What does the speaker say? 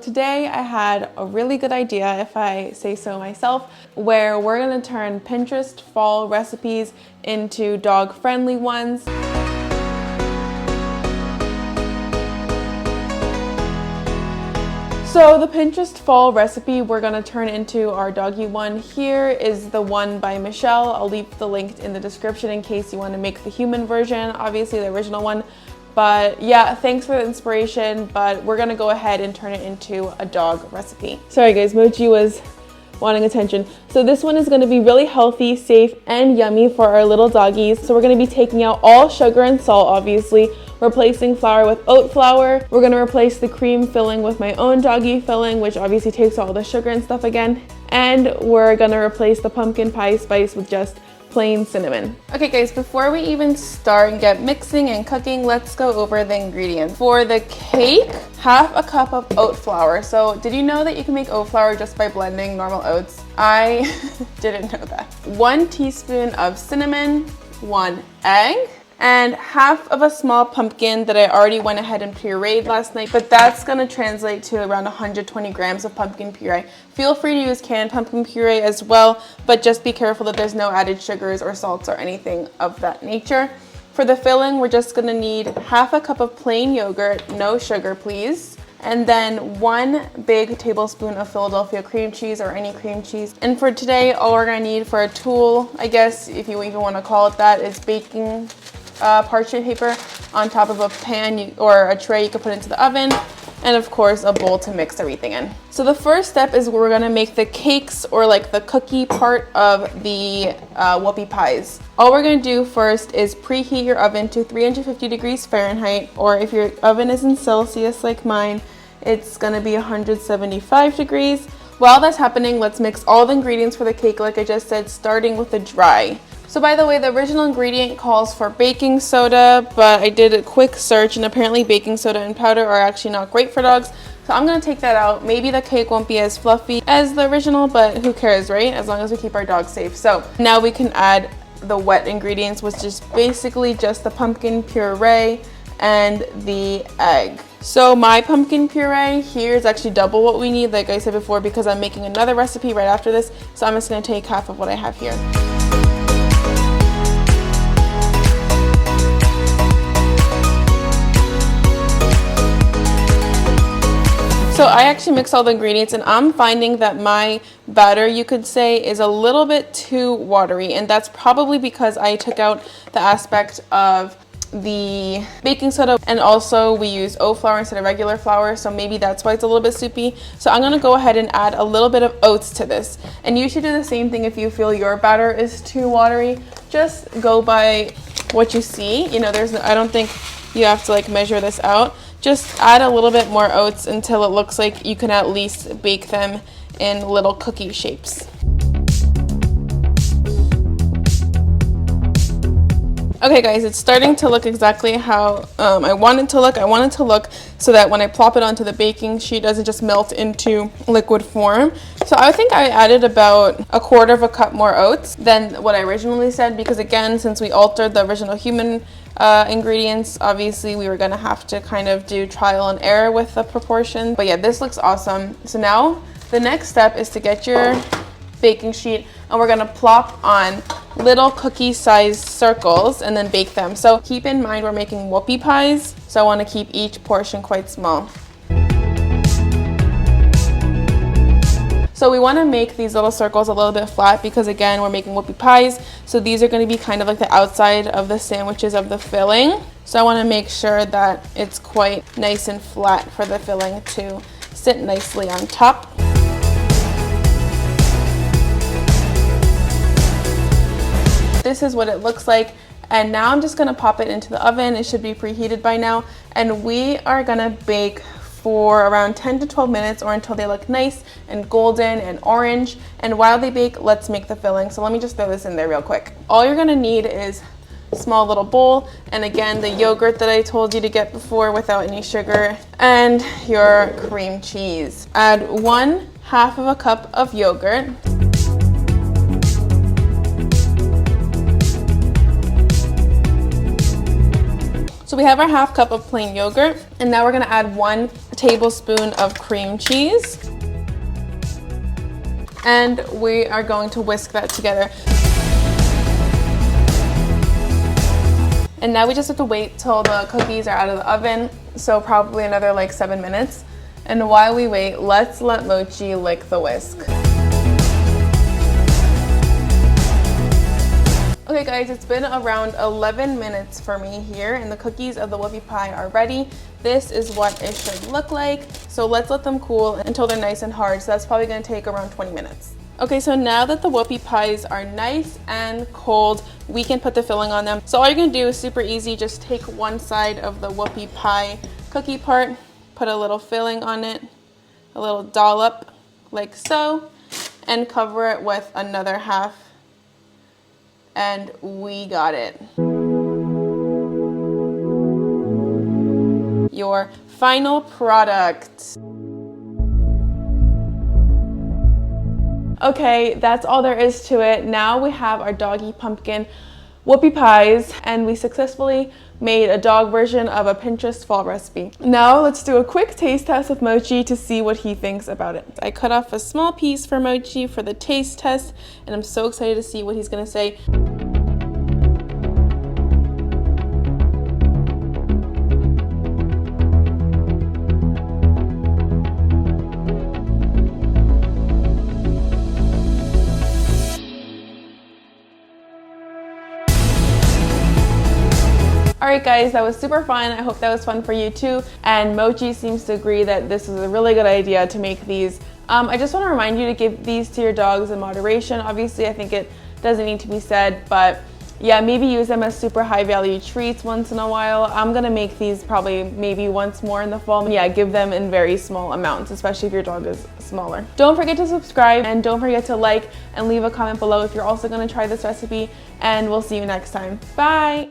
Today I had a really good idea, if I say so myself, where we're gonna turn Pinterest fall recipes into dog-friendly ones. So the Pinterest fall recipe we're gonna turn into our doggy one here is the one by Michelle. I'll leave the link in the description in case you wanna make the human version, obviously the original one. But yeah, thanks for the inspiration, but we're gonna go ahead and turn it into a dog recipe. Sorry guys, Mochi was wanting attention. So this one is gonna be really healthy, safe, and yummy for our little doggies. So we're gonna be taking out all sugar and salt, obviously, replacing flour with oat flour. We're gonna replace the cream filling with my own doggy filling, which obviously takes all the sugar and stuff again. And we're gonna replace the pumpkin pie spice with just plain cinnamon. Okay guys, before we even start and get mixing and cooking, let's go over the ingredients. For the cake, half a cup of oat flour. So did you know that you can make oat flour just by blending normal oats? I didn't know that. 1 teaspoon of cinnamon, 1 egg, and half of a small pumpkin that I already went ahead and pureed last night, but that's gonna translate to around 120 grams of pumpkin puree. Feel free to use canned pumpkin puree as well, but just be careful that there's no added sugars or salts or anything of that nature. For the filling, we're just gonna need half a cup of plain yogurt, no sugar please, and then 1 big tablespoon of Philadelphia cream cheese or any cream cheese. And for today, all we're gonna need for a tool, I guess if you even wanna call it that, is baking parchment paper on top of a pan or a tray you could put into the oven, and of course a bowl to mix everything in. So the first step is we're gonna make the cakes, or like the cookie part of the whoopie pies. All we're gonna do first is preheat your oven to 350 degrees Fahrenheit, or if your oven is in Celsius like mine, it's gonna be 175 degrees. While that's happening, let's mix all the ingredients for the cake like I just said, starting with the dry. So by the way, the original ingredient calls for baking soda, but I did a quick search and apparently baking soda and powder are actually not great for dogs. So I'm gonna take that out. Maybe the cake won't be as fluffy as the original, but who cares, right? As long as we keep our dogs safe. So now we can add the wet ingredients, which is basically just the pumpkin puree and the egg. So my pumpkin puree here is actually double what we need, like I said before, because I'm making another recipe right after this. So I'm just gonna take half of what I have here. So I actually mixed all the ingredients, and I'm finding that my batter, you could say, is a little bit too watery, and that's probably because I took out the aspect of the baking soda, and also we use oat flour instead of regular flour, so maybe that's why it's a little bit soupy. So I'm gonna go ahead and add a little bit of oats to this, and you should do the same thing if you feel your batter is too watery. Just go by what you see. You know, I don't think you have to like measure this out. Just add a little bit more oats until it looks like you can at least bake them in little cookie shapes. Okay guys, it's starting to look exactly how I want it to look. I want it to look so that when I plop it onto the baking sheet, it doesn't just melt into liquid form. So I think I added about 1/4 cup more oats than what I originally said, because again, since we altered the original human ingredients, obviously we were gonna have to kind of do trial and error with the proportion. But yeah, this looks awesome. So now the next step is to get your baking sheet, and we're gonna plop on little cookie sized circles and then bake them. So keep in mind we're making whoopie pies, so I want to keep each portion quite small. So we want to make these little circles a little bit flat because again, we're making whoopie pies, so these are going to be kind of like the outside of the sandwiches of the filling. So I want to make sure that it's quite nice and flat for the filling to sit nicely on top. This is what it looks like, and now I'm just gonna pop it into the oven. It should be preheated by now, and we are gonna bake for around 10 to 12 minutes, or until they look nice and golden and orange. And while they bake, let's make the filling. So let me just throw this in there real quick. All you're gonna need is a small little bowl, and again the yogurt that I told you to get before without any sugar, and your cream cheese. Add 1/2 cup of yogurt. So we have our half cup of plain yogurt, and now we're gonna add 1 tablespoon of cream cheese. And we are going to whisk that together. And now we just have to wait till the cookies are out of the oven, so probably another like 7 minutes. And while we wait, let's let Mochi lick the whisk. Okay guys, it's been around 11 minutes for me here, and the cookies of the whoopie pie are ready. This is what it should look like. So let's let them cool until they're nice and hard. So that's probably gonna take around 20 minutes. Okay, so now that the whoopie pies are nice and cold, we can put the filling on them. So all you're gonna do is super easy. Just take one side of the whoopie pie cookie part, put a little filling on it, a little dollop like so, and cover it with another half. And we got it. Your final product. Okay, that's all there is to it. Now we have our doggy pumpkin whoopie pies, and we successfully made a dog version of a Pinterest fall recipe. Now let's do a quick taste test with Mochi to see what he thinks about it. I cut off a small piece for Mochi for the taste test, and I'm so excited to see what he's gonna say. Alright guys, that was super fun. I hope that was fun for you too. And Mochi seems to agree that this is a really good idea to make these. I just want to remind you to give these to your dogs in moderation. Obviously, I think it doesn't need to be said, but yeah, maybe use them as super high value treats once in a while. I'm gonna make these probably maybe once more in the fall. Yeah, give them in very small amounts, especially if your dog is smaller. Don't forget to subscribe, and don't forget to like and leave a comment below if you're also gonna try this recipe, and we'll see you next time. Bye!